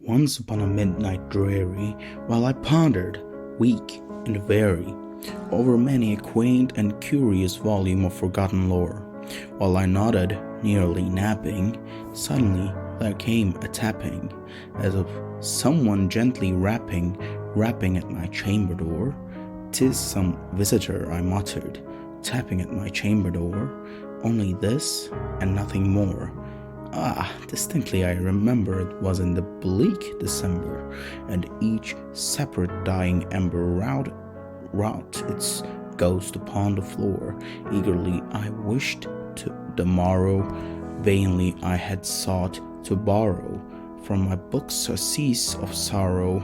Once upon a midnight dreary, while I pondered, weak and weary, over many a quaint and curious volume of forgotten lore, while I nodded, nearly napping, suddenly there came a tapping, as of someone gently rapping at my chamber door. "'Tis some visitor," I muttered, tapping at my chamber door. Only this, and nothing more. Distinctly I remember it was in the bleak December, and each separate dying ember wrought its ghost upon the floor. Eagerly I wished to the morrow, vainly I had sought to borrow from my books a cease of sorrow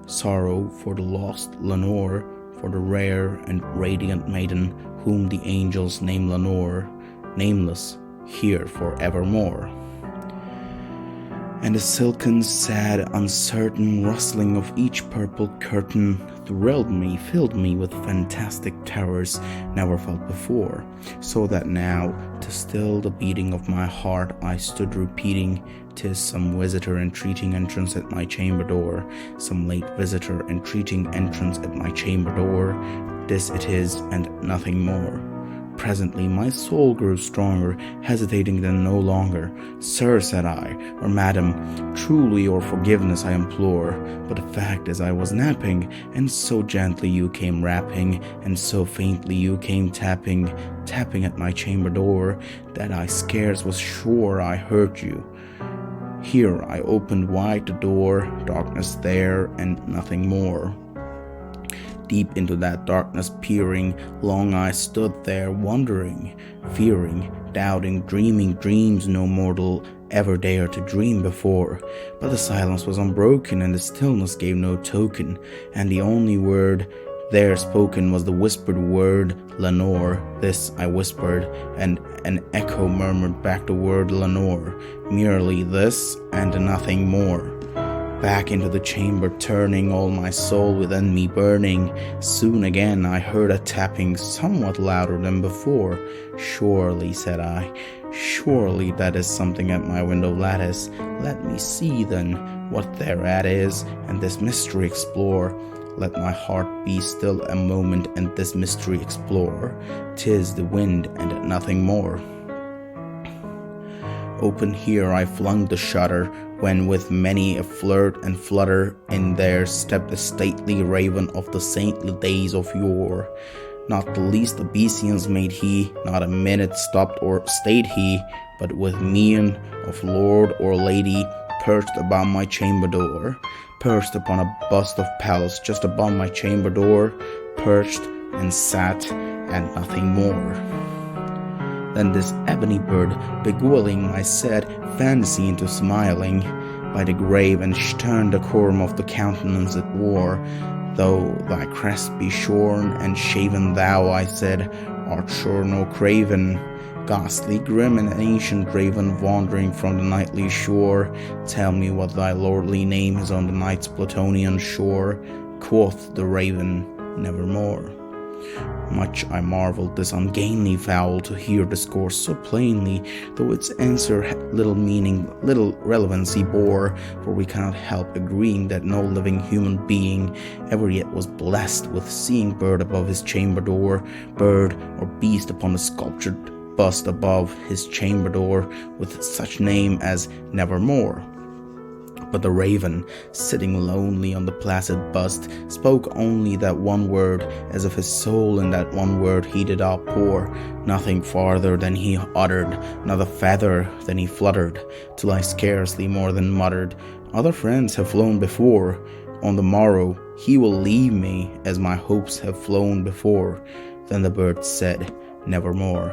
for the lost Lenore, for the rare and radiant maiden whom the angels name Lenore, nameless here forevermore. And the silken, sad, uncertain rustling of each purple curtain thrilled me, filled me with fantastic terrors never felt before, so that now, to still the beating of my heart, I stood repeating, "'Tis some visitor entreating entrance at my chamber door, some late visitor entreating entrance at my chamber door. This it is, and nothing more." Presently my soul grew stronger, hesitating then no longer. "Sir," said I, "or madam, truly your forgiveness I implore, but the fact is I was napping, and so gently you came rapping, and so faintly you came tapping at my chamber door, that I scarce was sure I heard you. Here I opened wide the door, darkness there, and nothing more." Deep into that darkness peering, long I stood there wondering, fearing, doubting, dreaming dreams no mortal ever dared to dream before. But the silence was unbroken, and the stillness gave no token, and the only word there spoken was the whispered word "Lenore." This I whispered, and an echo murmured back the word "Lenore." Merely this, and nothing more. Back into the chamber turning, all my soul within me burning. Soon again I heard a tapping somewhat louder than before. "Surely," said I, "surely that is something at my window lattice. Let me see then what thereat is, and this mystery explore. Let my heart be still a moment, and this mystery explore. 'Tis the wind, and nothing more." Open here I flung the shutter, when with many a flirt and flutter in there stepped a stately raven of the saintly days of yore. Not the least obeisance made he, not a minute stopped or stayed he, but with mien of lord or lady perched above my chamber door, perched upon a bust of Pallas just above my chamber door, perched and sat, and nothing more. Then this ebony bird, beguiling my sad fantasy into smiling, by the grave and stern decorum of the countenance it wore, "Though thy crest be shorn and shaven, thou," I said, "art sure no craven, ghastly, grim, and ancient raven, wandering from the nightly shore. Tell me what thy lordly name is on the night's Plutonian shore." Quoth the raven, "Nevermore." Much I marveled this ungainly fowl to hear discourse so plainly, though its answer had little meaning, little relevancy bore, for we cannot help agreeing that no living human being ever yet was blessed with seeing bird above his chamber door, bird or beast upon the sculptured bust above his chamber door, with such name as Nevermore. But the raven, sitting lonely on the placid bust, spoke only that one word, as if his soul in that one word he did outpour. Nothing farther than he uttered, not a feather than he fluttered, till I scarcely more than muttered, "Other friends have flown before. On the morrow he will leave me, as my hopes have flown before." Then the bird said, "Nevermore."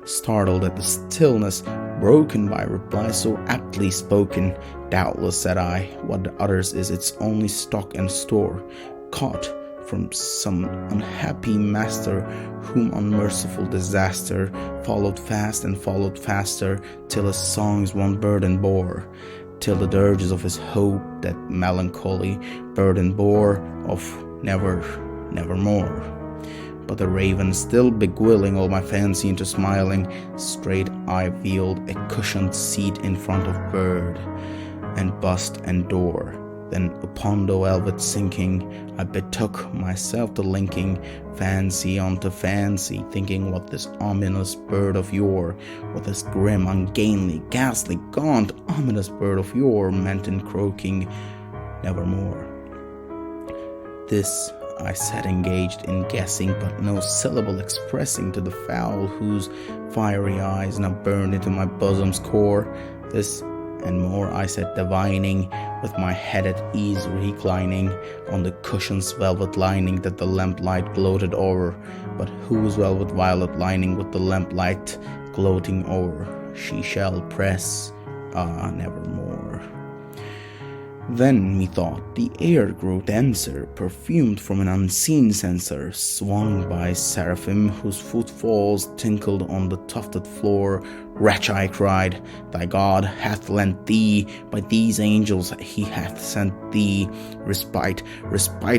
Startled at the stillness broken by a reply so aptly spoken, "Doubtless," said I, "what the utters is its only stock and store, caught from some unhappy master, whom unmerciful disaster followed fast and followed faster, till his songs one burden bore, till the dirges of his hope that melancholy burden bore of nevermore." But the raven, still beguiling all my fancy into smiling, straight I wheeled a cushioned seat in front of bird. and bust and door. Then upon the velvet sinking, I betook myself to linking fancy onto fancy, thinking what this ominous bird of yore, what this grim, ungainly, ghastly, gaunt, ominous bird of yore meant in croaking nevermore. This I sat engaged in guessing, but no syllable expressing to the fowl whose fiery eyes now burned into my bosom's core. This and more I sat divining, with my head at ease reclining on the cushion's velvet lining that the lamplight gloated over, but whose velvet violet lining with the lamplight gloating over she shall press, nevermore. Then, methought, the air grew denser, perfumed from an unseen censer, swung by seraphim whose footfalls tinkled on the tufted floor. Wretch, I cried, thy God hath lent thee, by these angels he hath sent thee, respite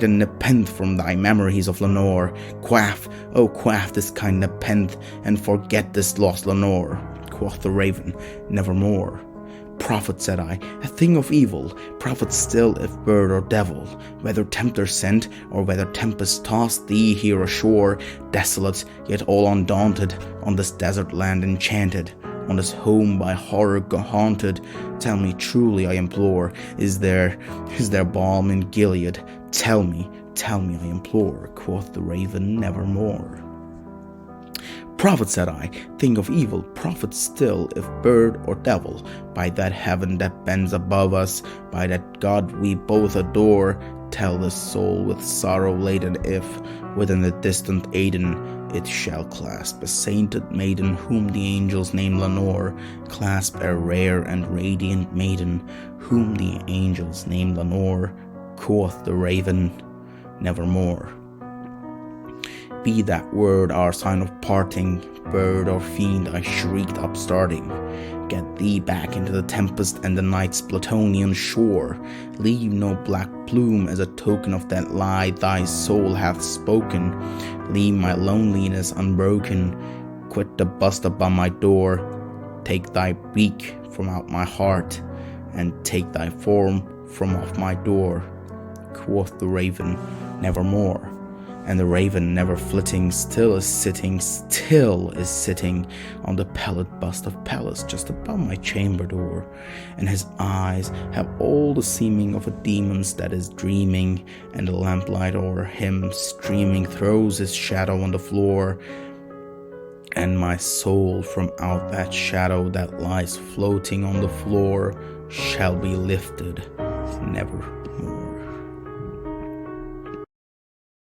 and nepenthe from thy memories of Lenore. Quaff, oh quaff this kind nepenthe, and forget this lost Lenore. Quoth the raven, nevermore. Prophet, said I, a thing of evil, prophet still if bird or devil, whether tempter sent, or whether tempest tossed thee here ashore, desolate, yet all undaunted, on this desert land enchanted, on this home by horror haunted. Tell me truly, I implore, is there balm in Gilead? Tell me, I implore, quoth the raven, nevermore. Prophet, said I, think of evil, prophet still, if bird or devil, by that heaven that bends above us, by that God we both adore, tell the soul with sorrow laden if, within the distant Aidenn, it shall clasp a sainted maiden whom the angels name Lenore, clasp a rare and radiant maiden whom the angels name Lenore, quoth the raven, nevermore. Be that word our sign of parting, bird or fiend, I shrieked upstarting. Get thee back into the tempest and the night's Plutonian shore. Leave no black plume as a token of that lie thy soul hath spoken. Leave my loneliness unbroken. Quit the bust upon my door. Take thy beak from out my heart, and take thy form from off my door. Quoth the raven, nevermore. And the raven, never flitting, still is sitting on the pallid bust of Pallas just above my chamber door, and his eyes have all the seeming of a demon's that is dreaming, and the lamplight o'er him streaming throws his shadow on the floor, and my soul from out that shadow that lies floating on the floor shall be lifted nevermore.